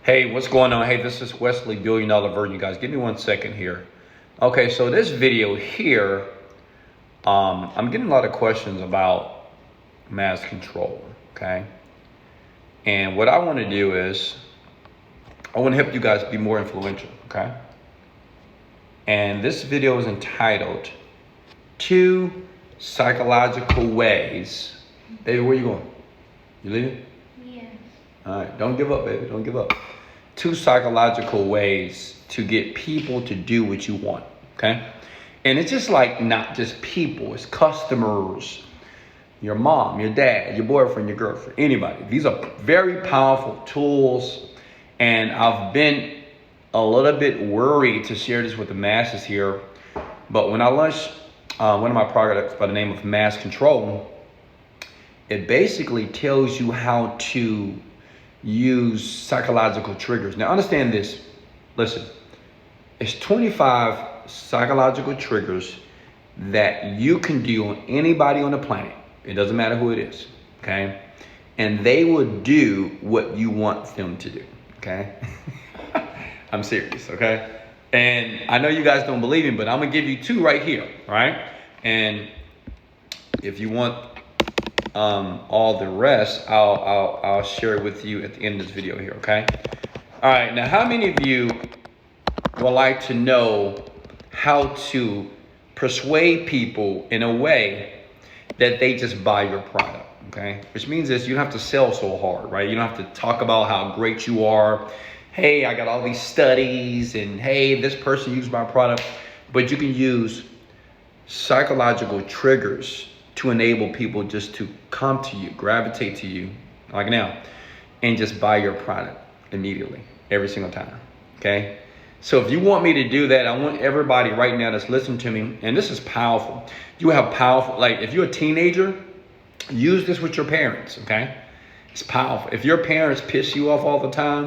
Hey, what's going on? Hey, this is Wesley Virgin, guys. Give me 1 second here. Okay, so this video here, I'm getting a lot of questions about mass control, okay? And what I want to do is, I want to help you guys be more influential, okay? And this video is entitled, 2 Psychological Ways. Baby, where you going? You leaving? Yes. All right, don't give up, baby, don't give up. 2 psychological ways to get people to do what you want, okay? And it's just like not just people, it's customers, your mom, your dad, your boyfriend, your girlfriend, anybody. These are very powerful tools, and I've been a little bit worried to share this with the masses here, but when I launched one of my products by the name of Mass Control, it basically tells you how to use psychological triggers. Now understand this, listen, it's 25 psychological triggers that you can do on anybody on the planet. It doesn't matter who it is, okay? And they will do what you want them to do, okay? I'm serious, okay? And I know you guys don't believe me, but I'm gonna give you 2 right here, all right? And if you want all the rest, I'll share it with you at the end of this video here, okay? All right, now how many of you would like to know how to persuade people in a way that they just buy your product, okay? Which means this, you don't have to sell so hard, right? You don't have to talk about how great you are. Hey, I got all these studies, and hey, this person used my product. But you can use psychological triggers to enable people just to come to you, gravitate to you, like now, and just buy your product immediately, every single time, okay? So if you want me to do that, I want everybody right now that's listening to me, and this is powerful. You have powerful, like if you're a teenager, use this with your parents, okay? It's powerful. If your parents piss you off all the time,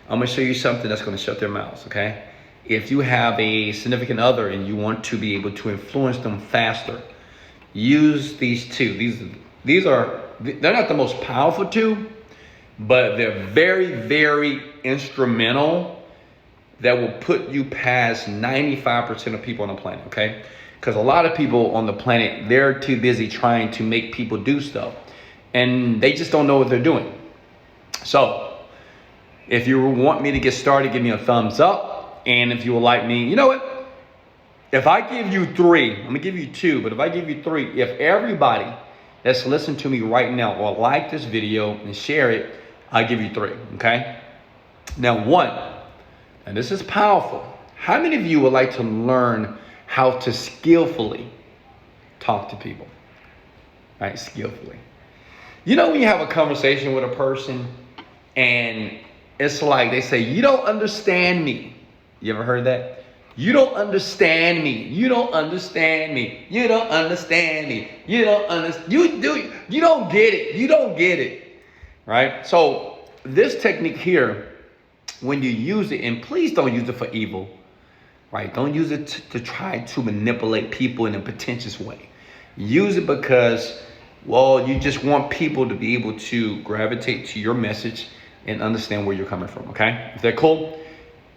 I'm gonna show you something that's gonna shut their mouths, okay? If you have a significant other and you want to be able to influence them faster, use these 2. They're not the most powerful 2, but they're very, very instrumental that will put you past 95% of people on the planet, okay? Because a lot of people on the planet, they're too busy trying to make people do stuff, and they just don't know what they're doing. So if you want me to get started, give me a thumbs up. And if you would like me, you know what? If I give you 3, I'm gonna give you 2, but if I give you 3, if everybody that's listening to me right now will like this video and share it, I'll give you 3, okay? Now 1, and this is powerful. How many of you would like to learn how to skillfully talk to people? Right, skillfully. You know when you have a conversation with a person and it's like they say, you don't understand me. You ever heard that? You don't understand me. You don't understand me. You don't understand me. You don't understand. You don't get it. You don't get it. Right? So this technique here, when you use it, and please don't use it for evil, right? Don't use it to try to manipulate people in a pretentious way. Use it because, well, you just want people to be able to gravitate to your message and understand where you're coming from, okay? Is that cool?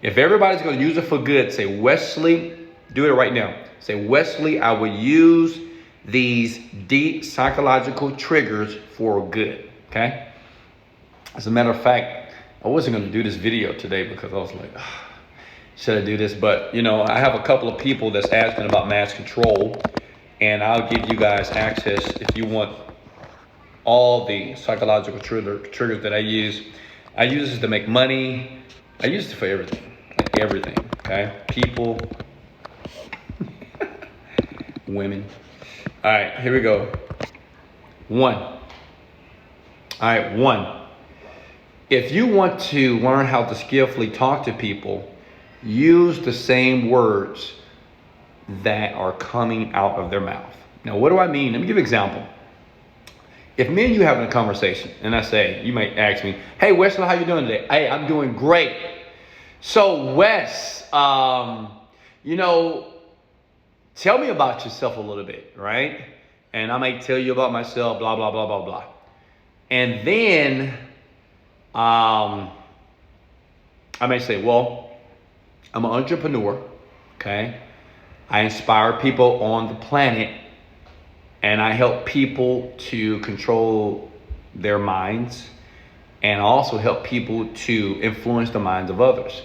If everybody's going to use it for good, say, Wesley, do it right now. Say, Wesley, I will use these deep psychological triggers for good, okay? As a matter of fact, I wasn't going to do this video today because I was like, should I do this? But, you know, I have a couple of people that's asking about mass control, and I'll give you guys access if you want all the psychological triggers that I use. I use this to make money. I use it for everything, like everything, okay? People, women. All right, here we go. 1. All right, 1. If you want to learn how to skillfully talk to people, use the same words that are coming out of their mouth. Now, what do I mean? Let me give you an example. If me and you having a conversation, and I say, you might ask me, hey, Wesley, how you doing today? Hey, I'm doing great. So, Wes, you know, tell me about yourself a little bit, right? And I might tell you about myself, blah, blah, blah, blah, blah. And then I may say, well, I'm an entrepreneur, okay? I inspire people on the planet, and I help people to control their minds, and also help people to influence the minds of others.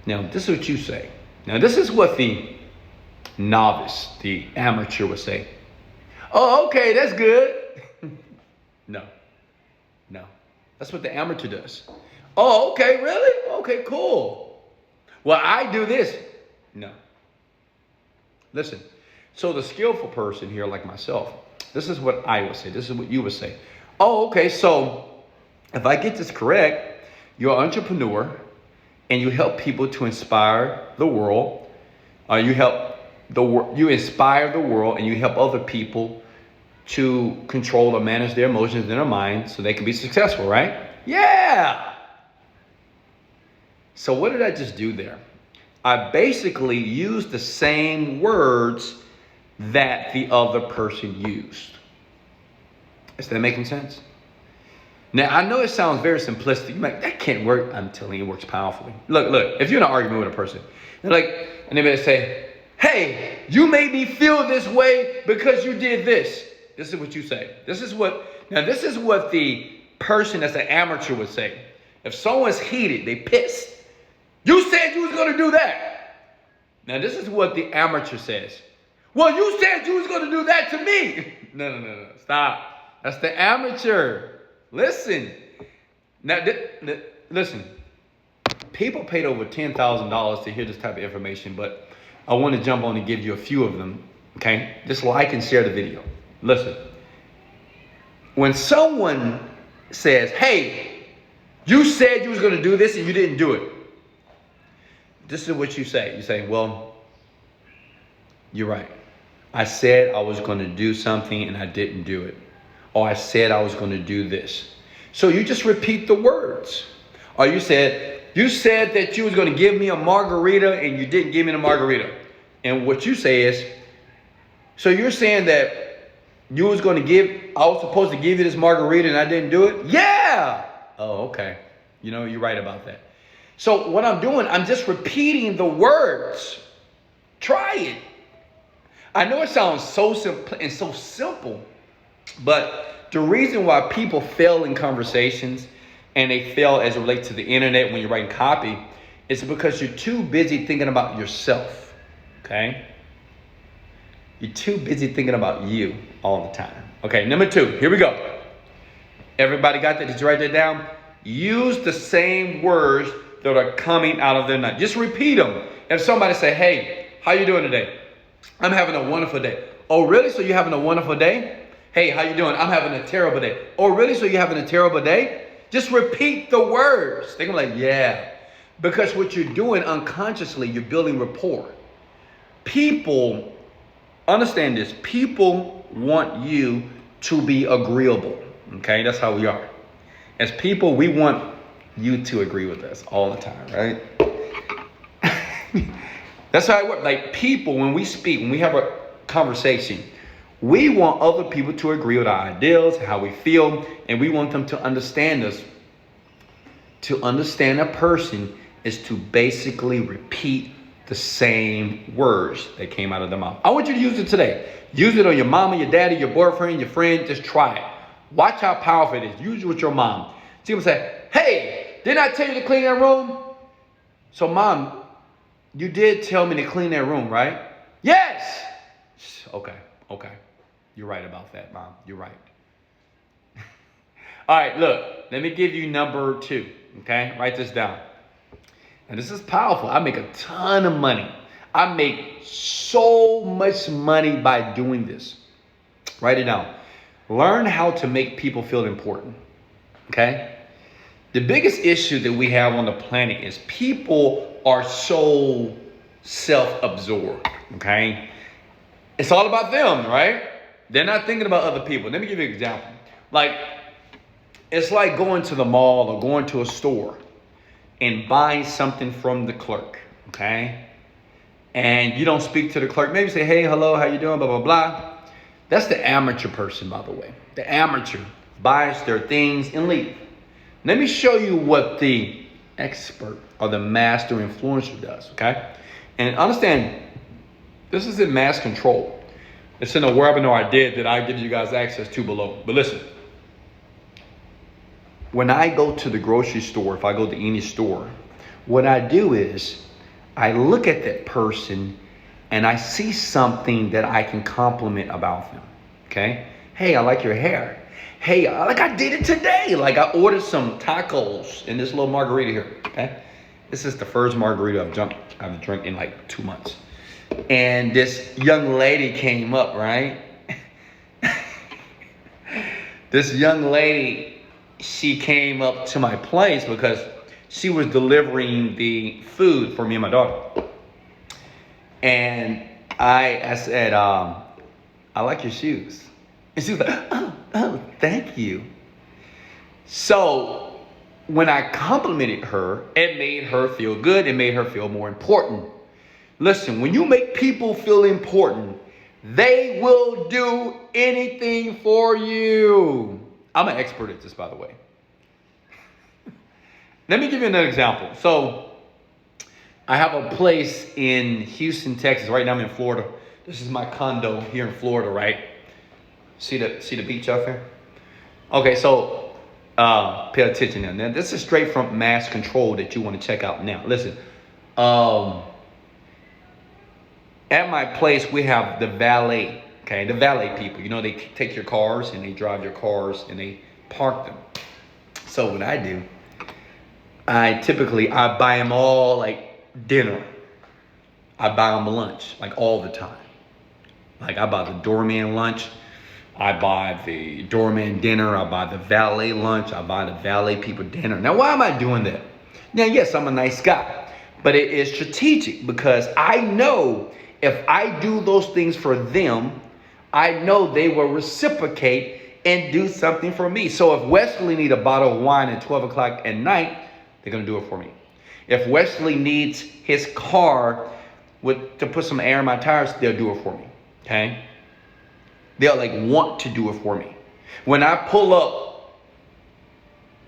Now, this is what you say. Now, this is what the novice, the amateur would say. Oh, okay, that's good. No. That's what the amateur does. Oh, okay, really? Okay, cool. Well, I do this. No. Listen, so the skillful person here, like myself, this is what I would say. This is what you would say. Oh, okay, so if I get this correct, you're an entrepreneur and you help people to inspire the world. You inspire the world and you help other people to control or manage their emotions in their mind so they can be successful, right? Yeah. So what did I just do there? I basically used the same words that the other person used. Is that making sense? Now, I know it sounds very simplistic. You're like, that can't work. I'm telling you, it works powerfully. Look, if you're in an argument with a person, and they may say, hey, you made me feel this way because you did this. This is what you say. This is what the person that's an amateur would say. If someone's heated, they pissed. You said you was going to do that. Now, this is what the amateur says. Well, you said you was going to do that to me. No. Stop. That's the amateur. Listen. Now, listen. People paid over $10,000 to hear this type of information, but I want to jump on and give you a few of them. Okay? Just like and share the video. Listen. When someone says, hey, you said you was going to do this and you didn't do it. This is what you say. You say, well, you're right. I said I was going to do something and I didn't do it. Or I said I was going to do this. So you just repeat the words. Or you said that you was going to give me a margarita and you didn't give me the margarita. And what you say is, so you're saying that I was supposed to give you this margarita and I didn't do it? Yeah. Oh, okay. You're right about that. So what I'm doing, I'm just repeating the words. Try it. I know it sounds so simple and so simple, but the reason why people fail in conversations and they fail as it relates to the internet when you're writing copy is because you're too busy thinking about yourself, okay? You're too busy thinking about you all the time. Okay, number 2, here we go. Everybody got that? Did you write that down? Use the same words that are coming out of their mouth. Just repeat them. If somebody say, hey, how you doing today? I'm having a wonderful day. Oh, really? So you're having a wonderful day? Hey, how you doing? I'm having a terrible day. Oh, really? So you're having a terrible day? Just repeat the words. They're going to be like, yeah. Because what you're doing unconsciously, you're building rapport. People, understand this, people want you to be agreeable. Okay, that's how we are. As people, we want you to agree with us all the time, right? That's how it works. Like people, when we speak, when we have a conversation, we want other people to agree with our ideals, how we feel, and we want them to understand us. To understand a person is to basically repeat the same words that came out of their mouth. I want you to use it today. Use it on your mama, your daddy, your boyfriend, your friend. Just try it. Watch how powerful it is. Use it with your mom. See them say, hey, didn't I tell you to clean that room? So mom, you did tell me to clean that room, right? Yes. Okay. You're right about that, mom. You're right. All right, look, let me give you number 2. Okay, write this down. And this is powerful. I make a ton of money. I make so much money by doing this. Write it down. Learn how to make people feel important. Okay? The biggest issue that we have on the planet is people are so self-absorbed. Okay? It's all about them, right? They're not thinking about other people. Let me give you an example. Like, it's like going to the mall or going to a store and buying something from the clerk, okay? And you don't speak to the clerk. Maybe say, hey, hello, how you doing, blah, blah, blah. That's the amateur person, by the way. The amateur buys their things and leave. Let me show you what the expert or the master influencer does, okay? And understand, this is in mass control. It's in a webinar I did that I give you guys access to below. But listen, when I go to the grocery store, if I go to any store, what I do is I look at that person and I see something that I can compliment about them, okay? Hey, I like your hair. Hey, like I did it today. Like I ordered some tacos in this little margarita here, okay? This is the first margarita I've drank in like 2 months. And this young lady came up, right? This young lady, she came up to my place because she was delivering the food for me and my daughter. And I said, I like your shoes. And she was like, oh, thank you. So when I complimented her, it made her feel good. It made her feel more important. Listen, when you make people feel important, they will do anything for you. I'm an expert at this, by the way. Let me give you another example. So I have a place in Houston, Texas. Right now I'm in Florida. This is my condo here in Florida, right? See the beach out there? Okay, so pay attention now. Now this is straight from mass control that you want to check out now. Listen, at my place we have the valet, okay? The valet people, you know, they take your cars and they drive your cars and they park them. So what I do, I buy them all like dinner. I buy them lunch like all the time. Like I buy the doorman lunch. I buy the doorman dinner. I buy the valet lunch. I buy the valet people dinner. Now, why am I doing that? Now, yes, I'm a nice guy, but it is strategic because I know if I do those things for them, I know they will reciprocate and do something for me. So if Wesley needs a bottle of wine at 12 o'clock at night, they're going to do it for me. If Wesley needs his car to put some air in my tires, they'll do it for me, okay? They'll like want to do it for me. When I pull up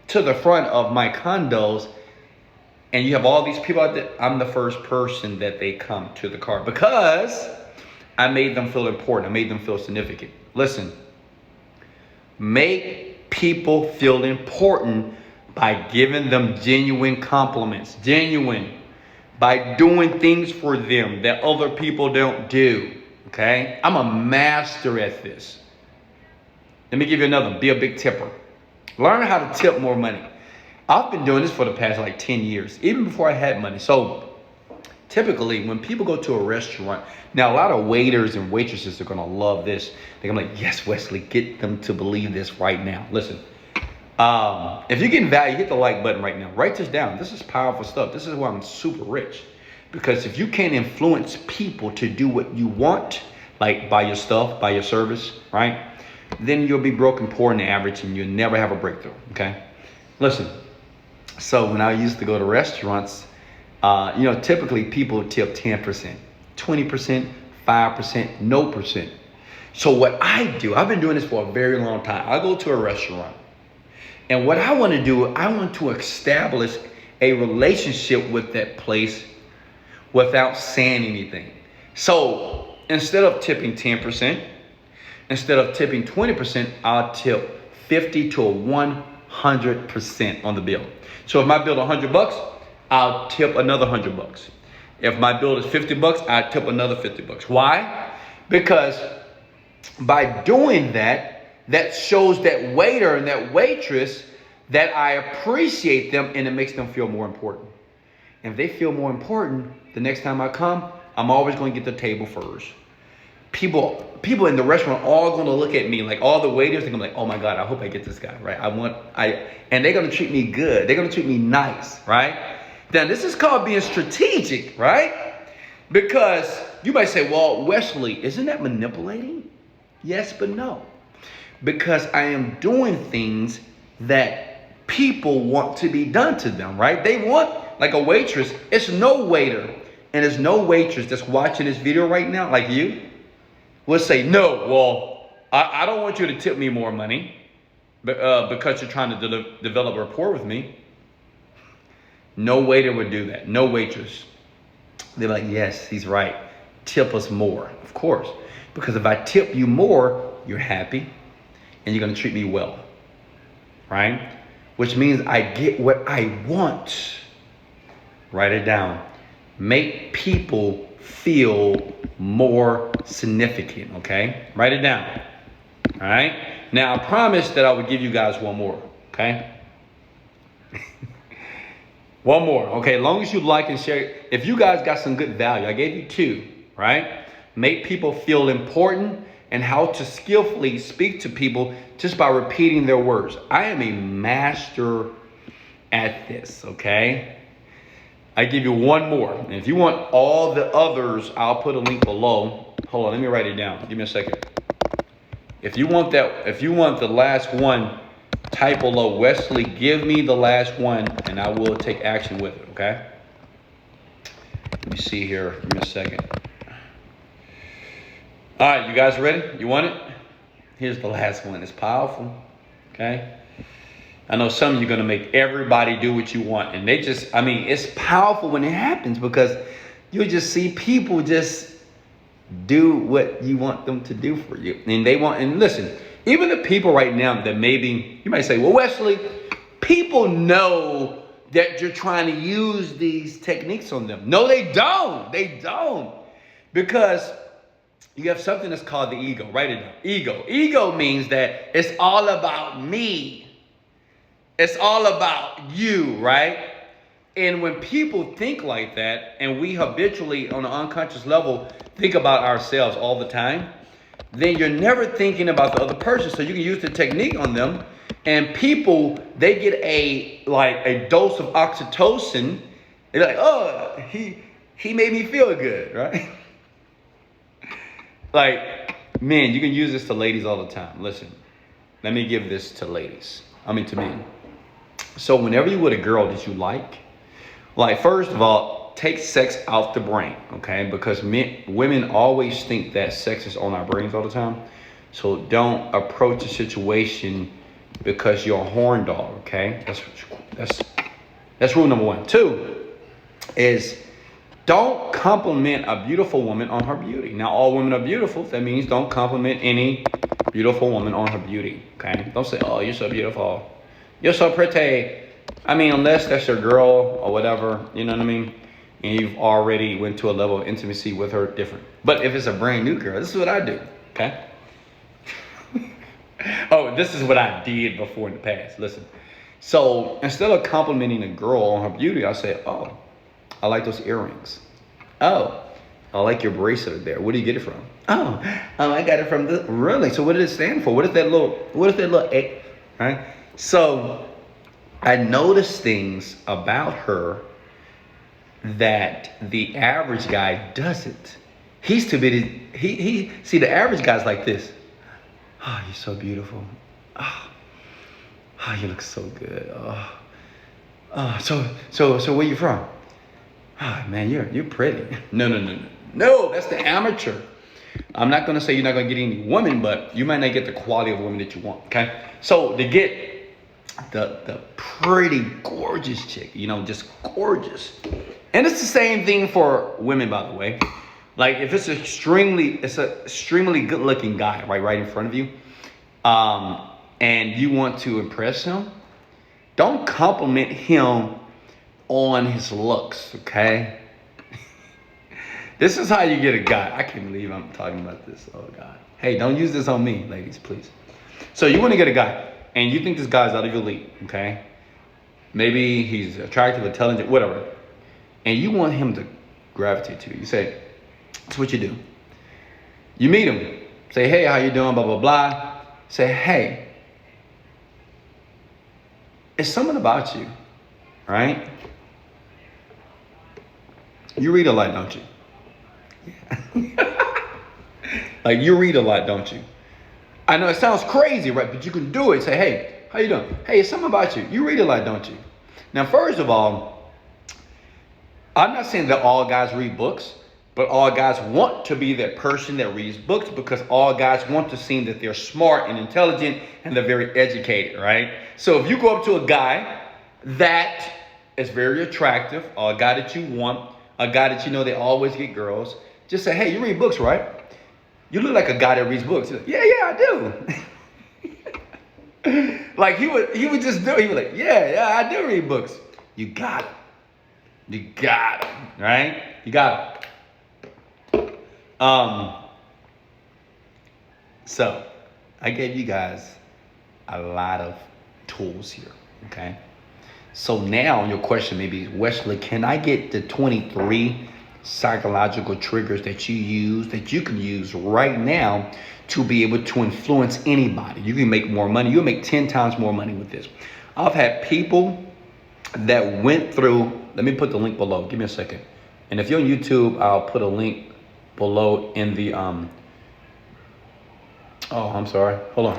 to the front of my condos and you have all these people out there, I'm the first person that they come to the car because I made them feel important. I made them feel significant. Listen, make people feel important by giving them genuine compliments, by doing things for them that other people don't do. Okay, I'm a master at this. Let me give you another. Be a big tipper. Learn how to tip more money. I've been doing this for the past like 10 years, even before I had money. So typically when people go to a restaurant, now a lot of waiters and waitresses are going to love this. They're going to be like, yes, Wesley, get them to believe this right now. Listen, if you're getting value, hit the like button right now. Write this down. This is powerful stuff. This is why I'm super rich. Because if you can't influence people to do what you want, like buy your stuff, buy your service, right? Then you'll be broke and poor and average and you'll never have a breakthrough, okay? Listen, so when I used to go to restaurants, typically people tip 10%, 20%, 5%, no percent. So what I do, I've been doing this for a very long time. I go to a restaurant and what I want to do, I want to establish a relationship with that place without saying anything. So instead of tipping 10%, instead of tipping 20%, I'll tip 50 to 100% on the bill. So if my bill is $100, I'll tip another $100. If my bill is $50, I tip another $50. Why? Because by doing that, that shows that waiter and that waitress that I appreciate them and it makes them feel more important. And if they feel more important, the next time I come, I'm always going to get the table first. People in the restaurant are all going to look at me, like all the waiters, they're going to be like, oh my God, I hope I get this guy, right? And they're going to treat me good. They're going to treat me nice, right? Now, this is called being strategic, right? Because you might say, well, Wesley, isn't that manipulating? Yes, but no. Because I am doing things that people want to be done to them, right? They want, like a waitress, it's no waiter and there's no waitress that's watching this video right now, like you, will say, no, well, I don't want you to tip me more money because you're trying to develop a rapport with me. No waiter would do that. No waitress. They're like, yes, he's right. Tip us more. Of course. Because if I tip you more, you're happy and you're going to treat me well. Right? Which means I get what I want. Write it down. Make people feel more significant. Okay? Write it down. All right? Now, I promised that I would give you guys one more. Okay? One more, okay? As long as you like and share. If you guys got some good value, I gave you 2, right? Make people feel important and how to skillfully speak to people just by repeating their words. I am a master at this, okay? I give you one more. And if you want all the others, I'll put a link below. Hold on, let me write it down. Give me a second. If you want the last one, type below, Wesley, give me the last one, and I will take action with it, okay? Let me see here. Give me a second. All right, you guys ready? You want it? Here's the last one. It's powerful, okay? I know some of you are going to make everybody do what you want, and it's powerful when it happens because you'll just see people just do what you want them to do for you. And listen, even the people right now that maybe, you might say, well, Wesley, people know that you're trying to use these techniques on them. No, they don't. They don't. Because you have something that's called the ego. Write it down. Ego. Ego means that it's all about me. It's all about you, right? And when people think like that, and we habitually on an unconscious level think about ourselves all the time, then you're never thinking about the other person. So you can use the technique on them, and people, they get a dose of oxytocin. They're like, oh, he made me feel good, right? Like, man, you can use this to ladies all the time. Listen, let me give this to ladies. To men. So whenever you're with a girl that you like, first of all, take sex out the brain, okay? Because women always think that sex is on our brains all the time. So don't approach a situation because you're a horn dog, okay? That's rule number 1. 2 is don't compliment a beautiful woman on her beauty. Now, all women are beautiful. That means don't compliment any beautiful woman on her beauty, okay? Don't say, oh, you're so beautiful. You're so pretty. Unless that's your girl or whatever, you know what I mean? And you've already went to a level of intimacy with her, different. But if it's a brand new girl, this is what I do, okay? Oh, this is what I did before in the past. Listen. So instead of complimenting a girl on her beauty, I say, oh, I like those earrings. Oh, I like your bracelet there. Where do you get it from? Oh, I got it from the, really? So what did it stand for? What is that little A, right? So I noticed things about her that the average guy doesn't. He's too busy. See, the average guy's like this. Oh, you're so beautiful. Oh, you look so good. So where you from? Oh, man, you're pretty. No, that's the amateur. I'm not going to say you're not going to get any woman, but you might not get the quality of woman that you want, okay? So to get the pretty, gorgeous chick, just gorgeous. And it's the same thing for women, by the way. Like if it's extremely good looking guy, right in front of you, and you want to impress him, don't compliment him on his looks, okay? This is how you get a guy. I can't believe I'm talking about this. Oh God. Hey, don't use this on me, ladies, please. So you want to get a guy, and you think this guy's out of your league, okay? Maybe he's attractive, intelligent, whatever. And you want him to gravitate to you. You say, that's what you do. You meet him. Say, hey, how you doing? Blah, blah, blah. Say, hey, it's something about you, right? You read a lot, don't you? Yeah. Like you read a lot, don't you? I know it sounds crazy, right? But you can do it. Say, hey, how you doing? Hey, it's something about you. You read a lot, don't you? Now, first of all, I'm not saying that all guys read books, but all guys want to be that person that reads books because all guys want to seem that they're smart and intelligent and they're very educated, right? So if you go up to a guy that is very attractive, or a guy that you want, a guy that you know they always get girls, just say, hey, you read books, right? You look like a guy that reads books. He's like, yeah, I do. Like he would just do it. He would like, yeah, I do read books. You got him. You got him, right? You got him. So I gave you guys a lot of tools here, okay? So now your question may be, Wesley, can I get the 23 psychological triggers that you can use right now to be able to influence anybody? You can make more money. You'll make 10 times more money with this. I've had people that went through, let me put the link below. Give me a second. And if you're on YouTube, I'll put a link below in the, oh, I'm sorry. Hold on.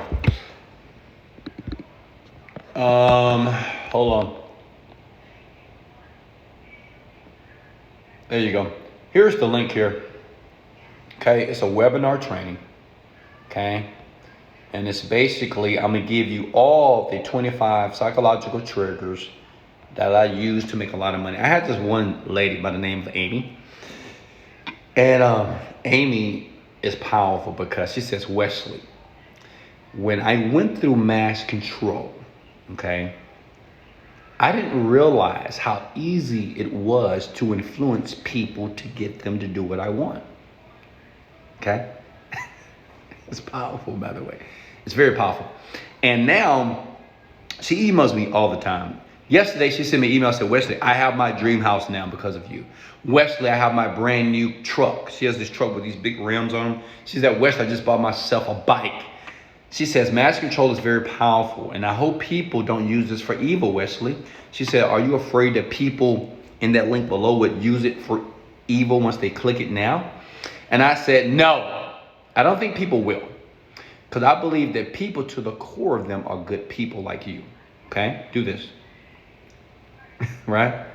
There you go. Here's the link here. Okay, it's a webinar training. Okay, and it's basically, I'm gonna give you all the 25 psychological triggers that I use to make a lot of money. I had this one lady by the name of Amy, and Amy is powerful because she says, Wesley, when I went through mass control, okay, I didn't realize how easy it was to influence people to get them to do what I want. Okay? It's powerful, by the way. It's very powerful. And now, she emails me all the time. Yesterday, she sent me an email and said, Wesley, I have my dream house now because of you. Wesley, I have my brand new truck. She has this truck with these big rims on them. She said, Wesley, I just bought myself a bike. She says, mass control is very powerful, and I hope people don't use this for evil, Wesley. She said, are you afraid that people in that link below would use it for evil once they click it now? And I said, no, I don't think people will. Because I believe that people to the core of them are good people like you. Okay? Do this. Right?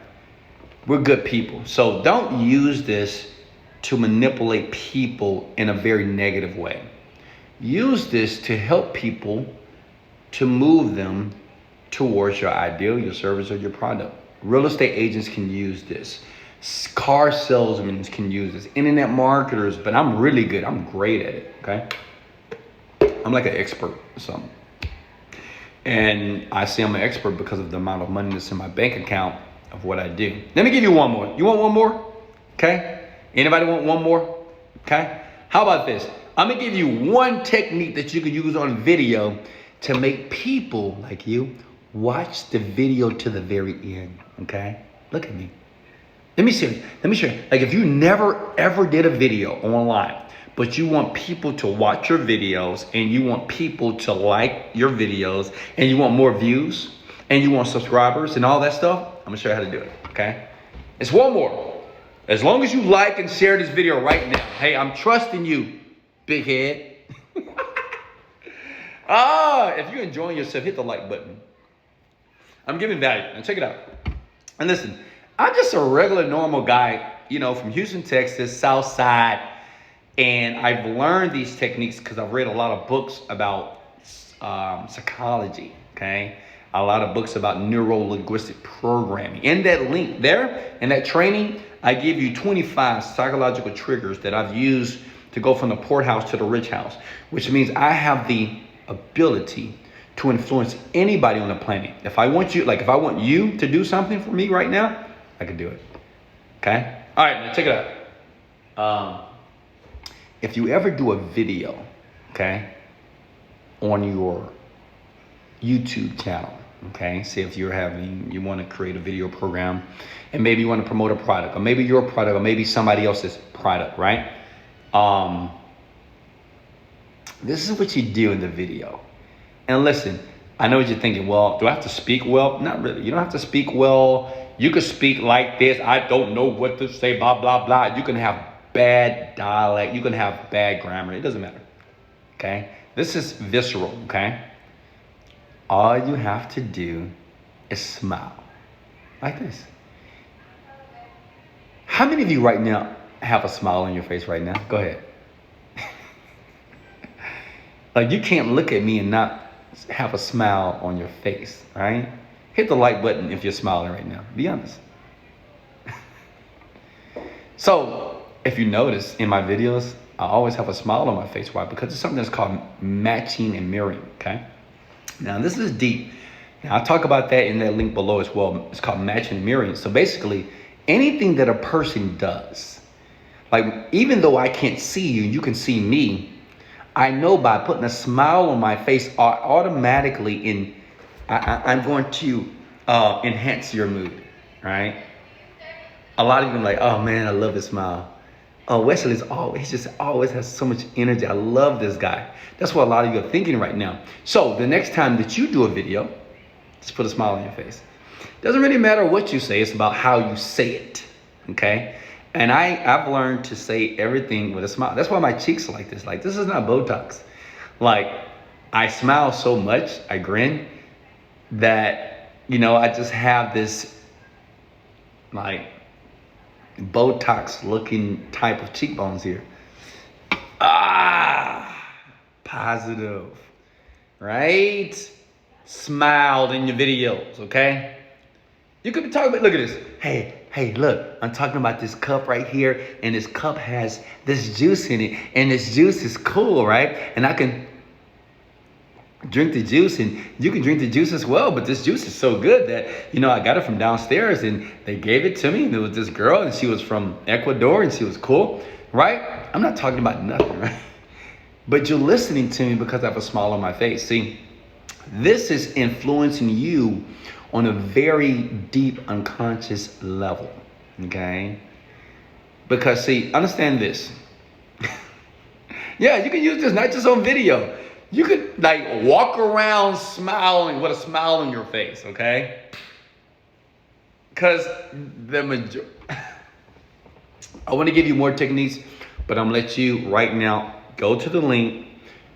We're good people. So don't use this to manipulate people in a very negative way. Use this to help people, to move them towards your ideal, your service, or your product. Real estate agents can use this. Car salesmen can use this. Internet marketers, but I'm really good. I'm great at it, okay? I'm like an expert or something. And I say I'm an expert because of the amount of money that's in my bank account of what I do. Let me give you one more. You want one more? Okay? Anybody want one more? Okay? How about this? I'm going to give you one technique that you can use on video to make people like you watch the video to the very end. Okay? Look at me. Let me show you. Like if you never ever did a video online, but you want people to watch your videos and you want people to like your videos and you want more views and you want subscribers and all that stuff, I'm going to show you how to do it. Okay? It's one more. As long as you like and share this video right now. Hey, I'm trusting you, big head. If you're enjoying yourself, hit the like button. I'm giving value. And check it out. And listen, I'm just a regular, normal guy, from Houston, Texas, South Side. And I've learned these techniques because I've read a lot of books about psychology, okay? A lot of books about NeuroLinguistic Programming. In that link there, in that training, I give you 25 psychological triggers that I've used to go from the poor house to the rich house, which means I have the ability to influence anybody on the planet. If I want you to do something for me right now, I can do it. Okay? All right, now check it out. If you ever do a video, okay, on your YouTube channel, okay, say if you want to create a video program and maybe you want to promote a product, or maybe your product, or maybe somebody else's product, right? This is what you do in the video. And listen, I know what you're thinking. Well, do I have to speak well? Not really. You don't have to speak well. You can speak like this. I don't know what to say, blah, blah, blah. You can have bad dialect. You can have bad grammar. It doesn't matter. Okay? This is visceral, okay? All you have to do is smile. Like this. How many of you right now have a smile on your face right now? Go ahead. Like you can't look at me and not have a smile on your face, right? Hit the like button if you're smiling right now. Be honest. So, if you notice in my videos, I always have a smile on my face. Why? Because it's something that's called matching and mirroring, okay? Now, this is deep. Now, I'll talk about that in that link below as well. It's called matching and mirroring. So basically, anything that a person does, like even though I can't see you, you can see me, I know by putting a smile on my face automatically I'm going to enhance your mood, right? A lot of you are like, oh man, I love his smile. Oh, Wesley's he just always has so much energy. I love this guy. That's what a lot of you are thinking right now. So the next time that you do a video, just put a smile on your face. Doesn't really matter what you say. It's about how you say it, okay? And I've learned to say everything with a smile. That's why my cheeks are like this. Like, this is not Botox. Like, I smile so much, I grin, that, you know, I just have this, like, Botox looking type of cheekbones here. Positive, right? Smiled in your videos, okay? You could be talking about, look at this. Hey, look, I'm talking about this cup right here, and this cup has this juice in it, and this juice is cool, right? And I can drink the juice, and you can drink the juice as well, but this juice is so good that, you know, I got it from downstairs, and they gave it to me, and there was this girl, and she was from Ecuador, and she was cool, right? I'm not talking about nothing, right? But you're listening to me because I have a smile on my face. See, this is influencing you on a very deep unconscious level, okay? Because see, understand this. Yeah, you can use this not just on video. You could like walk around smiling with a smile on your face, okay? Because I want to give you more techniques, but I'm gonna let you right now go to the link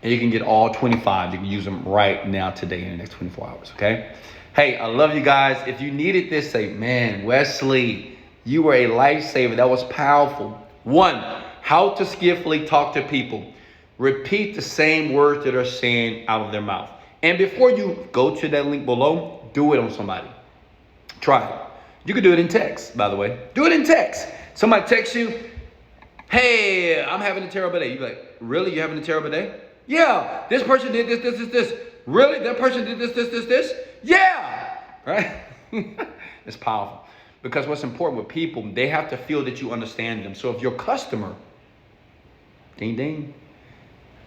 and you can get all 25. You can use them right now today in the next 24 hours, okay? Hey, I love you guys. If you needed this, say, man, Wesley, you were a lifesaver. That was powerful. 1, how to skillfully talk to people. Repeat the same words that are saying out of their mouth. And before you go to that link below, do it on somebody. Try it. You can do it in text, by the way. Do it in text. Somebody texts you, hey, I'm having a terrible day. You're like, really? You having a terrible day? Yeah, this person did this. Really? That person did this? Yeah, right? It's powerful. Because what's important with people, they have to feel that you understand them. So if your customer, ding, ding,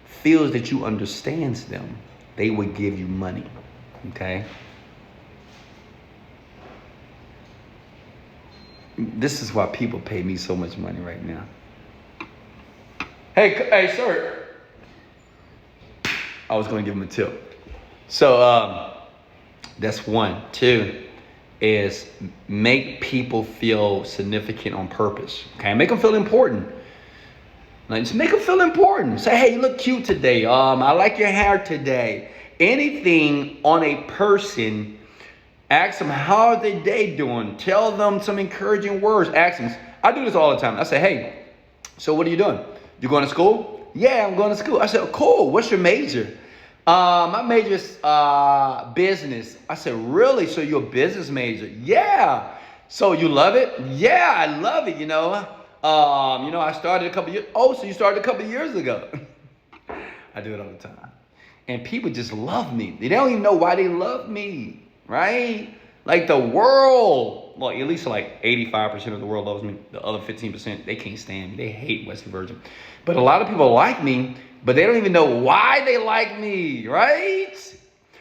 feels that you understand them, they would give you money, okay? This is why people pay me so much money right now. Hey, sir. I was going to give him a tip. So that's 1. 2 is make people feel significant on purpose. Okay, make them feel important. Like, just make them feel important. Say, hey, you look cute today. I like your hair today. Anything on a person. Ask them, how are their day doing? Tell them some encouraging words. Ask them. I do this all the time. I say, hey, so what are you doing? You going to school? Yeah, I'm going to school. I said, cool. What's your major? My major is business. I said, really? So you're a business major? Yeah. So you love it? Yeah, I love it, you know. I started a couple years. Oh, so you started a couple years ago. I do it all the time. And people just love me. They don't even know why they love me, right? Like the world, well, at least like 85% of the world loves me. The other 15%, they can't stand me. They hate Wesley Virgin. But a lot of people like me, but they don't even know why they like me, right?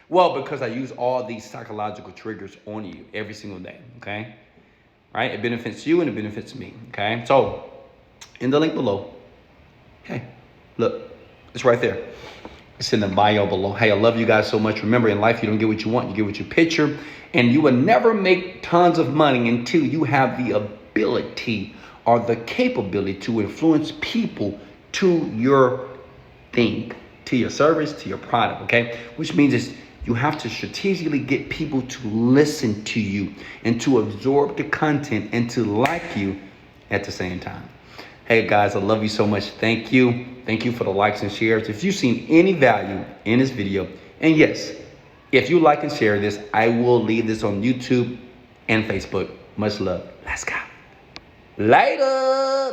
Well, because I use all these psychological triggers on you every single day, okay? Right? It benefits you and it benefits me, okay? So, in the link below, hey, look, it's right there. It's in the bio below. Hey, I love you guys so much. Remember, in life, you don't get what you want. You get what you picture. And you will never make tons of money until you have the ability or the capability to influence people to your thing, to your service, to your product, okay? Which means is you have to strategically get people to listen to you and to absorb the content and to like you at the same time. Hey guys, I love you so much. Thank you. Thank you for the likes and shares. If you've seen any value in this video, and yes, If you like and share this, I will leave this on YouTube and Facebook. Much love. Let's go. Later.